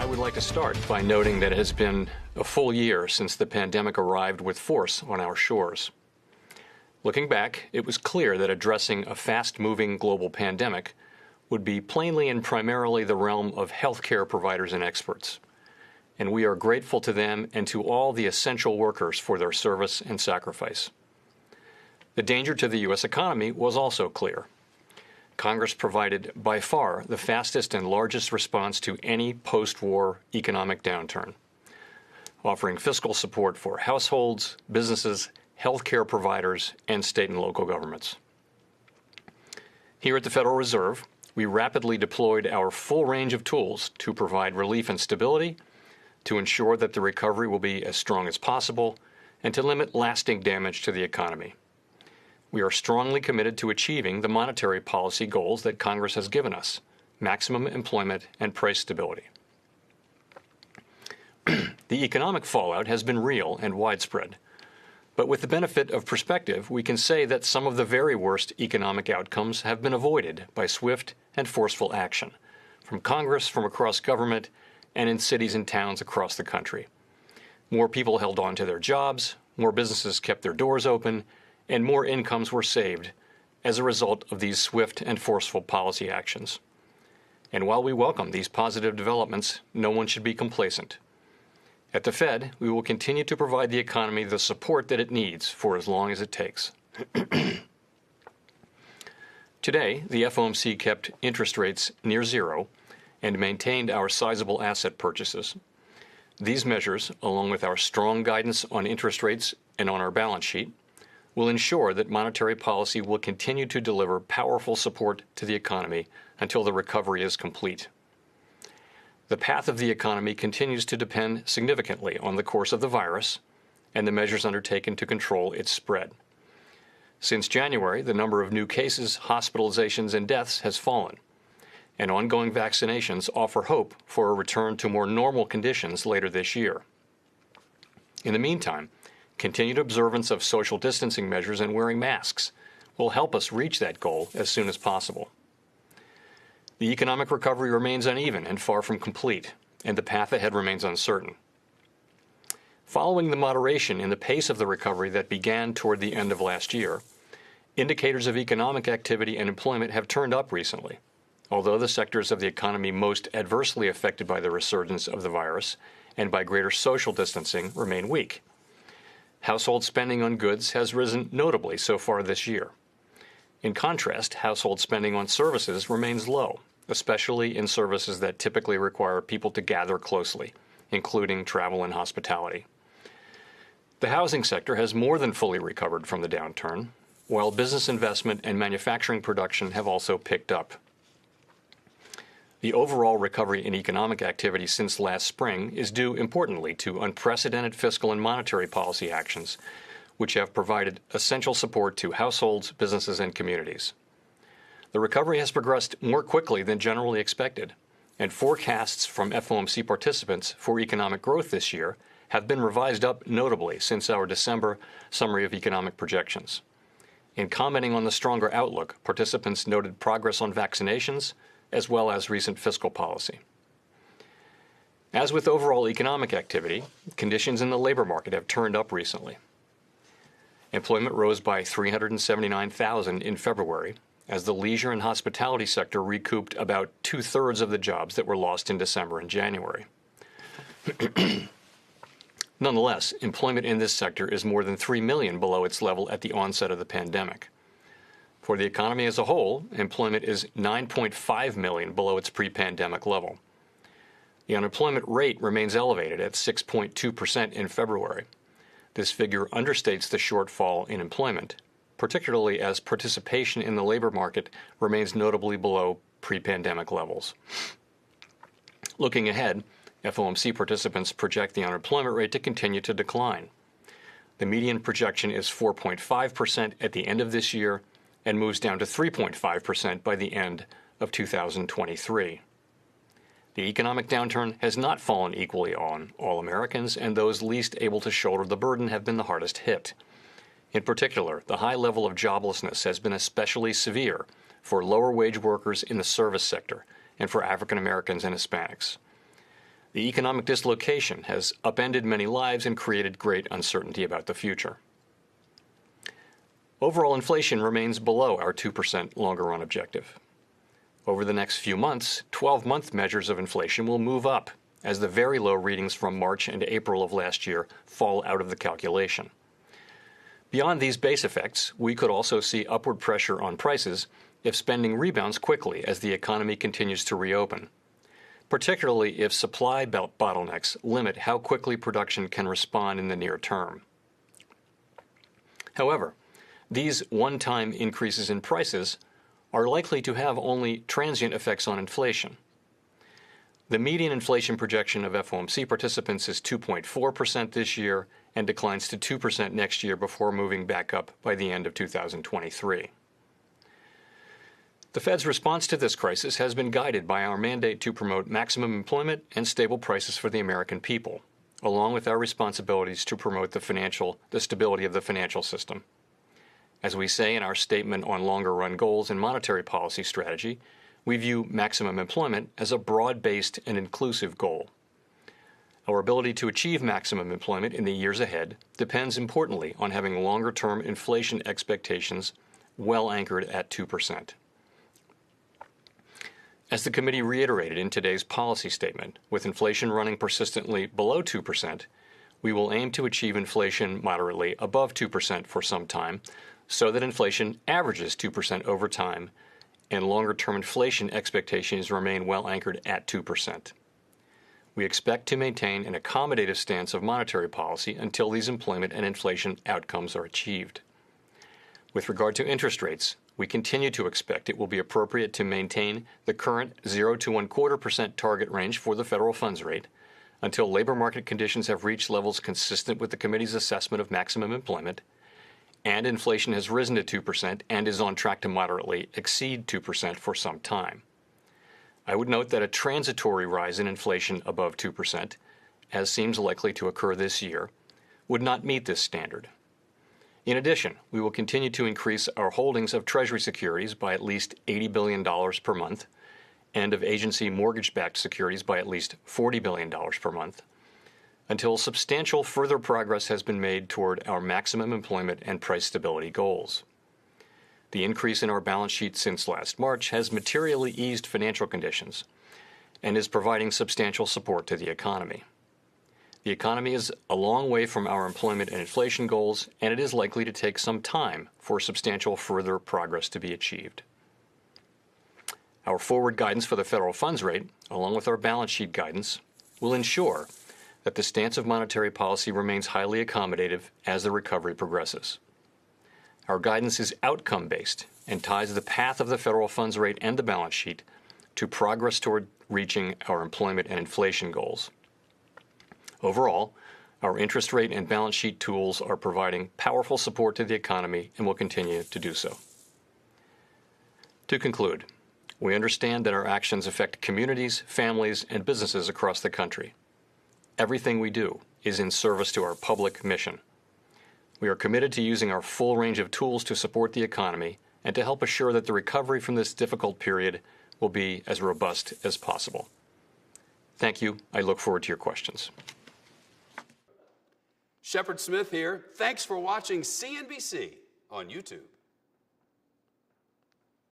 I would like to start by noting that it has been a full year since the pandemic arrived with force on our shores. Looking back, it was clear that addressing a fast-moving global pandemic would be plainly and primarily the realm of healthcare providers and experts. And we are grateful to them and to all the essential workers for their service and sacrifice. The danger to the U.S. economy was also clear. Congress provided by far the fastest and largest response to any post-war economic downturn, offering fiscal support for households, businesses, healthcare providers, and state and local governments. Here at the Federal Reserve, we rapidly deployed our full range of tools to provide relief and stability, to ensure that the recovery will be as strong as possible, and to limit lasting damage to the economy. We are strongly committed to achieving the monetary policy goals that Congress has given us: maximum employment and price stability. The economic fallout has been real and widespread. But with the benefit of perspective, we can say that some of the very worst economic outcomes have been avoided by swift and forceful action from Congress, from across government, and in cities and towns across the country. More people held on to their jobs, more businesses kept their doors open, and more incomes were saved as a result of these swift and forceful policy actions. And while we welcome these positive developments, no one should be complacent. At the Fed, we will continue to provide the economy the support that it needs for as long as it takes. Today, the FOMC kept interest rates near zero and maintained our sizable asset purchases. These measures, along with our strong guidance on interest rates and on our balance sheet, will ensure that monetary policy will continue to deliver powerful support to the economy until the recovery is complete. The path of the economy continues to depend significantly on the course of the virus and the measures undertaken to control its spread. Since January, the number of new cases, hospitalizations, and deaths has fallen, and ongoing vaccinations offer hope for a return to more normal conditions later this year. In the meantime, continued observance of social distancing measures and wearing masks will help us reach that goal as soon as possible. The economic recovery remains uneven and far from complete, and the path ahead remains uncertain. Following the moderation in the pace of the recovery that began toward the end of last year, indicators of economic activity and employment have turned up recently, although the sectors of the economy most adversely affected by the resurgence of the virus and by greater social distancing remain weak. Household spending on goods has risen notably so far this year. In contrast, household spending on services remains low, especially in services that typically require people to gather closely, including travel and hospitality. The housing sector has more than fully recovered from the downturn, while business investment and manufacturing production have also picked up. The overall recovery in economic activity since last spring is due importantly to unprecedented fiscal and monetary policy actions, which have provided essential support to households, businesses, and communities. The recovery has progressed more quickly than generally expected, and forecasts from FOMC participants for economic growth this year have been revised up notably since our December summary of economic projections. In commenting on the stronger outlook, participants noted progress on vaccinations, as well as recent fiscal policy. As with overall economic activity, conditions in the labor market have turned up recently. Employment rose by 379,000 in February, as the leisure and hospitality sector recouped about two-thirds of the jobs that were lost in December and January. Nonetheless, employment in this sector is more than 3 million below its level at the onset of the pandemic. For the economy as a whole, employment is 9.5 million below its pre-pandemic level. The unemployment rate remains elevated at 6.2% in February. This figure understates the shortfall in employment, particularly as participation in the labor market remains notably below pre-pandemic levels. Looking ahead, FOMC participants project the unemployment rate to continue to decline. The median projection is 4.5% at the end of this year and moves down to 3.5% by the end of 2023. The economic downturn has not fallen equally on all Americans, and those least able to shoulder the burden have been the hardest hit. In particular, the high level of joblessness has been especially severe for lower-wage workers in the service sector and for African Americans and Hispanics. The economic dislocation has upended many lives and created great uncertainty about the future. Overall inflation remains below our 2% longer-run objective. Over the next few months, 12-month measures of inflation will move up as the very low readings from March and April of last year fall out of the calculation. Beyond these base effects, we could also see upward pressure on prices if spending rebounds quickly as the economy continues to reopen, particularly if supply bottlenecks limit how quickly production can respond in the near term. However, these one-time increases in prices are likely to have only transient effects on inflation. The median inflation projection of FOMC participants is 2.4% this year and declines to 2% next year before moving back up by the end of 2023. The Fed's response to this crisis has been guided by our mandate to promote maximum employment and stable prices for the American people, along with our responsibilities to promote the stability of the financial system. As we say in our statement on longer-run goals and monetary policy strategy, we view maximum employment as a broad-based and inclusive goal. Our ability to achieve maximum employment in the years ahead depends importantly on having longer-term inflation expectations well anchored at 2%. As the committee reiterated in today's policy statement, with inflation running persistently below 2%, we will aim to achieve inflation moderately above 2% for some time, so that inflation averages 2% over time and longer-term inflation expectations remain well anchored at 2%. We expect to maintain an accommodative stance of monetary policy until these employment and inflation outcomes are achieved. With regard to interest rates, we continue to expect it will be appropriate to maintain the current 0 to 1/4% target range for the federal funds rate until labor market conditions have reached levels consistent with the committee's assessment of maximum employment, and inflation has risen to 2% and is on track to moderately exceed 2% for some time. I would note that a transitory rise in inflation above 2%, as seems likely to occur this year, would not meet this standard. In addition, we will continue to increase our holdings of Treasury securities by at least $80 billion per month and of agency mortgage-backed securities by at least $40 billion per month until substantial further progress has been made toward our maximum employment and price stability goals. The increase in our balance sheet since last March has materially eased financial conditions and is providing substantial support to the economy. The economy is a long way from our employment and inflation goals, and it is likely to take some time for substantial further progress to be achieved. Our forward guidance for the federal funds rate, along with our balance sheet guidance, will ensure that the stance of monetary policy remains highly accommodative as the recovery progresses. Our guidance is outcome-based and ties the path of the federal funds rate and the balance sheet to progress toward reaching our employment and inflation goals. Overall, our interest rate and balance sheet tools are providing powerful support to the economy and will continue to do so. To conclude, we understand that our actions affect communities, families, and businesses across the country. Everything we do is in service to our public mission. We are committed to using our full range of tools to support the economy and to help assure that the recovery from this difficult period will be as robust as possible. Thank you. I look forward to your questions. Shepard Smith here. Thanks for watching CNBC on YouTube.